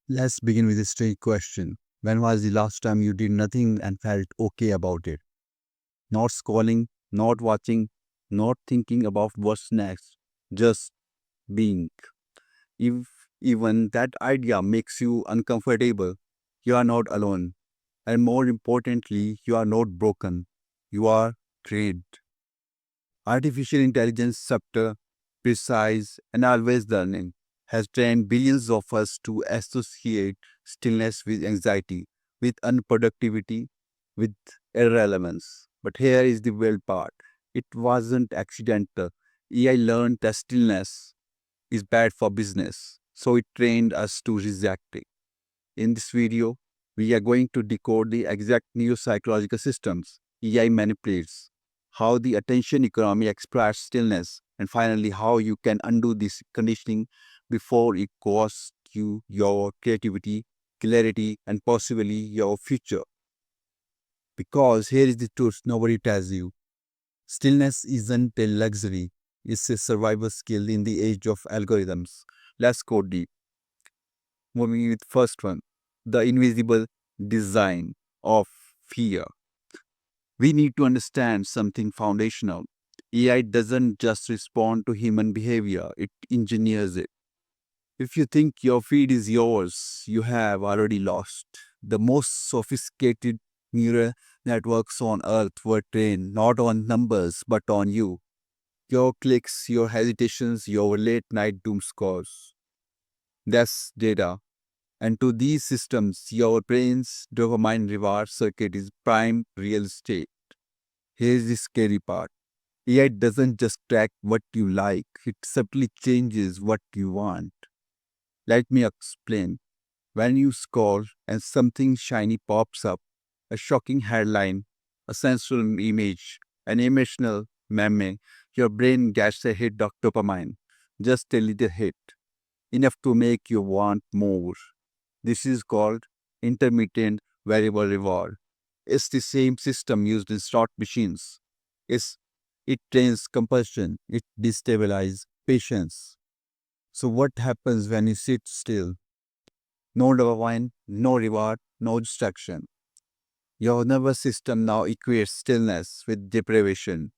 Let's begin with a straight question. When was the last time you did nothing and felt okay about it? Not scrolling, not watching, not thinking about what's next, just being. If even that idea makes you uncomfortable, you are not alone. And more importantly, you are not broken. You are trained. Artificial intelligence, subtle, precise, and always learning, has trained billions of us to associate stillness with anxiety, with unproductivity, with irrelevance. But here is the wild part. It wasn't accidental. AI learned that stillness is bad for business, so it trained us to reject it. In this video, we are going to decode the exact neuropsychological systems AI manipulates, how the attention economy exploits stillness, and finally, how you can undo this conditioning before it costs you your creativity, clarity, and possibly your future. Because here is the truth nobody tells you. Stillness isn't a luxury, it's a survival skill in the age of algorithms. Let's go deep. Moving with first one, the invisible design of fear. We need to understand something foundational. AI doesn't just respond to human behavior, it engineers it. If you think your feed is yours, you have already lost. The most sophisticated neural networks on earth were trained not on numbers but on you. Your clicks, your hesitations, your late night doom scores. That's data. And to these systems, your brain's dopamine reward circuit is prime real estate. Here's the scary part. AI doesn't just track what you like, it subtly changes what you want. Let me explain. When you scroll and something shiny pops up, a shocking headline, a sensual image, an emotional meme, your brain gets a hit of dopamine. Just a little hit, enough to make you want more. This is called intermittent variable reward. It's the same system used in slot machines. It's, it trains compulsion, it destabilizes patience. So what happens when you sit still? No dopamine, no reward, no distraction. Your nervous system now equates stillness with deprivation.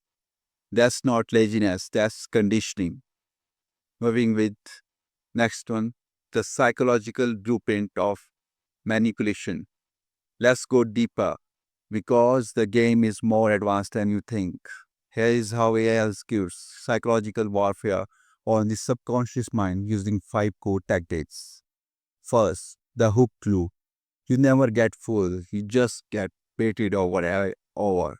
That's not laziness, that's conditioning. Moving with next one, the psychological blueprint of manipulation. Let's go deeper because the game is more advanced than you think. Here is how AI executes psychological warfare on the subconscious mind using 5 core tactics. First, the hook clue. You never get full, you just get baited over.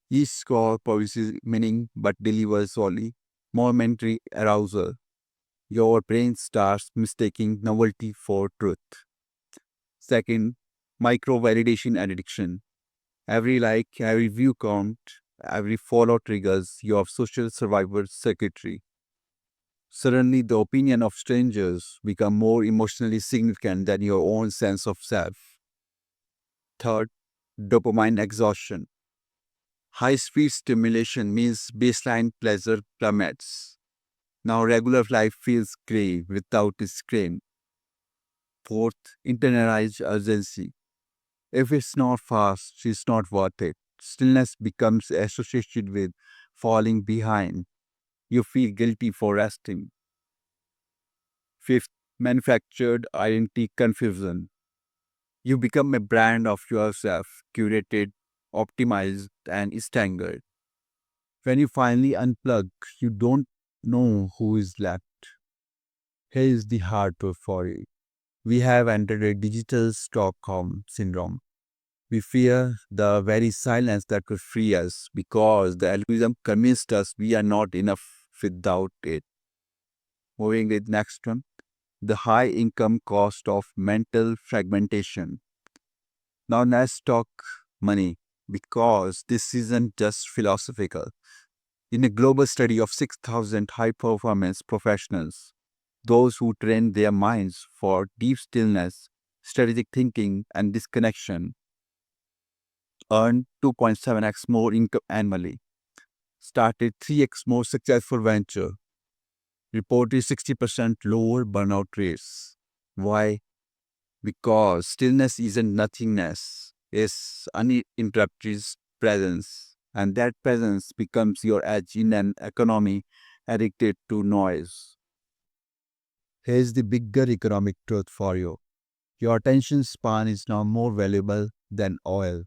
Each score produces meaning but delivers only momentary arousal. Your brain starts mistaking novelty for truth. Second, micro validation addiction. Every like, every view count, every follow triggers your social survivor circuitry. Suddenly, the opinion of strangers become more emotionally significant than your own sense of self. Third, dopamine exhaustion. High-speed stimulation means baseline pleasure plummets. Now regular life feels gray without a screen. Fourth, internalized urgency. If it's not fast, it's not worth it. Stillness becomes associated with falling behind. You feel guilty for resting. Fifth, manufactured identity confusion. You become a brand of yourself, curated, optimized, and staggered. When you finally unplug, you don't know who is left. Here is the hard truth for you. We have entered a digital Stockholm syndrome. We fear the very silence that could free us because the algorithm convinced us we are not enough without it. Moving with next one, the high income cost of mental fragmentation. Now let's talk money because this isn't just philosophical. In a global study of 6,000 high performance professionals, those who train their minds for deep stillness, strategic thinking, and disconnection earned 2.7x more income annually, started 3x more successful venture, reported 60% lower burnout rates. Why? Because stillness isn't nothingness, it's uninterrupted presence. And that presence becomes your edge in an economy addicted to noise. Here's the bigger economic truth for you. Your attention span is now more valuable than oil.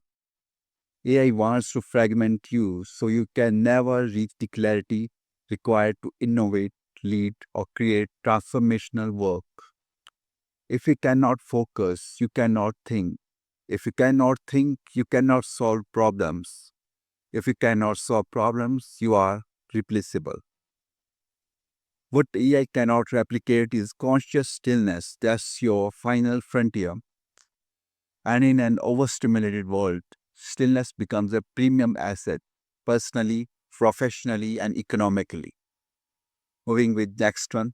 AI wants to fragment you so you can never reach the clarity required to innovate, lead, or create transformational work. If you cannot focus, you cannot think. If you cannot think, you cannot solve problems. If you cannot solve problems, you are replaceable. What AI cannot replicate is conscious stillness. That's your final frontier. And in an overstimulated world, stillness becomes a premium asset, personally, professionally, and economically. Moving with next one,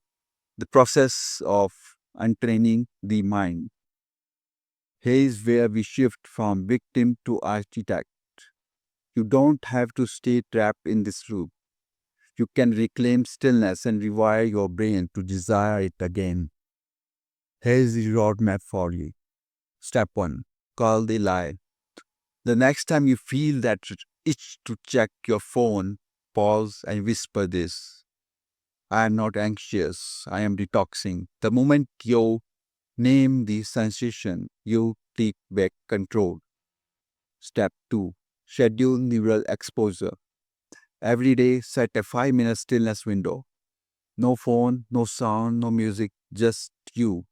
the process of untraining the mind. Here is where we shift from victim to architect. You don't have to stay trapped in this loop. You can reclaim stillness and rewire your brain to desire it again. Here is the roadmap for you. Step 1. Call the lie. The next time you feel that itch to check your phone, pause and whisper this. I am not anxious. I am detoxing. The moment you name the sensation, you take back control. Step 2. Schedule neural exposure. Every day, set a 5-minute stillness window. No phone, no sound, no music, just you,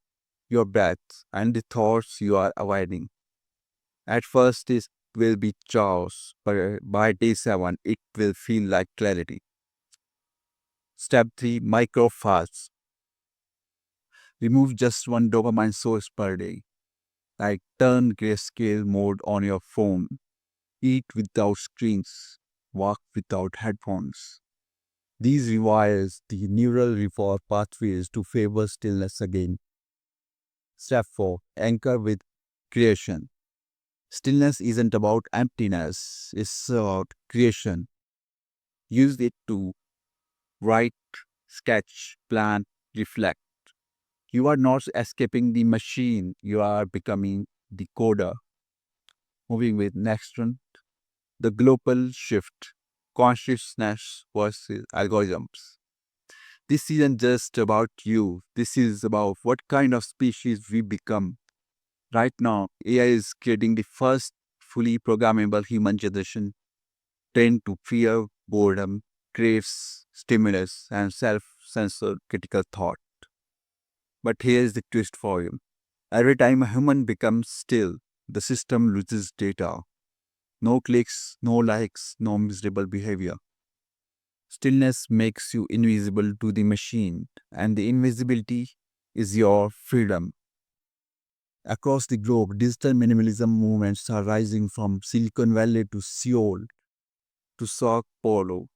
your breath, and the thoughts you are avoiding. At first, it will be chaos, but by day 7, it will feel like clarity. Step 3. Micro fasts. Remove just one dopamine source per day. Like turn grayscale mode on your phone. Eat without screens. Walk without headphones. These rewires the neural reward pathways to favor stillness again. Step 4. Anchor with creation. Stillness isn't about emptiness, it's about creation. Use it to write, sketch, plan, reflect. You are not escaping the machine, you are becoming the coder. Moving with next one, the global shift, consciousness versus algorithms. This isn't just about you, this is about what kind of species we become. Right now, AI is creating the first fully programmable human generation trained to fear boredom, craves stimulus, and self-censor critical thought. But here's the twist for you. Every time a human becomes still, the system loses data. No clicks, no likes, no miserable behavior. Stillness makes you invisible to the machine, and the invisibility is your freedom. Across the globe, digital minimalism movements are rising from Silicon Valley to Seoul to Sao Paulo.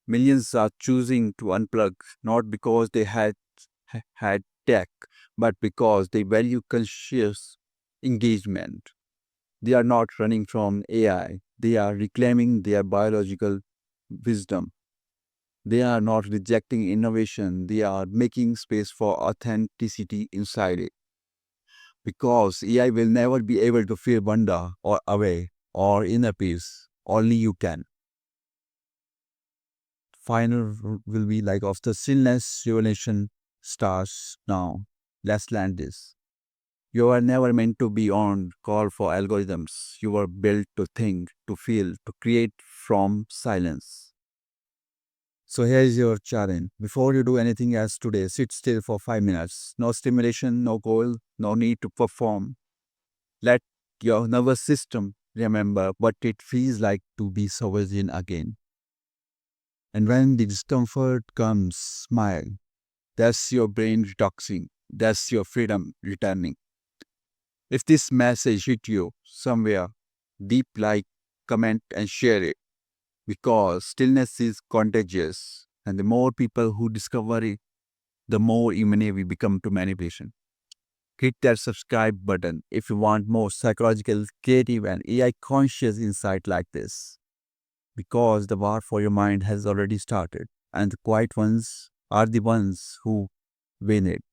Millions are choosing to unplug not because they had tech, but because they value conscious engagement. They are not running from AI. They are reclaiming their biological wisdom. They are not rejecting innovation. They are making space for authenticity inside it. Because AI will never be able to feel wonder or away or inner peace. Only you can. Final will be like of the stillness revelation starts now. Let's land this. You are never meant to be on call for algorithms. You were built to think, to feel, to create from silence. So here is your challenge. Before you do anything else today, sit still for 5 minutes. No stimulation, no goal, no need to perform. Let your nervous system remember what it feels like to be sovereign again. And when the discomfort comes, smile. That's your brain detoxing. That's your freedom returning. If this message hit you somewhere, deep like, comment and share it. Because stillness is contagious. And the more people who discover it, the more immune we become to manipulation. Hit that subscribe button if you want more psychological, creative and AI conscious insight like this. Because the war for your mind has already started, and the quiet ones are the ones who win it.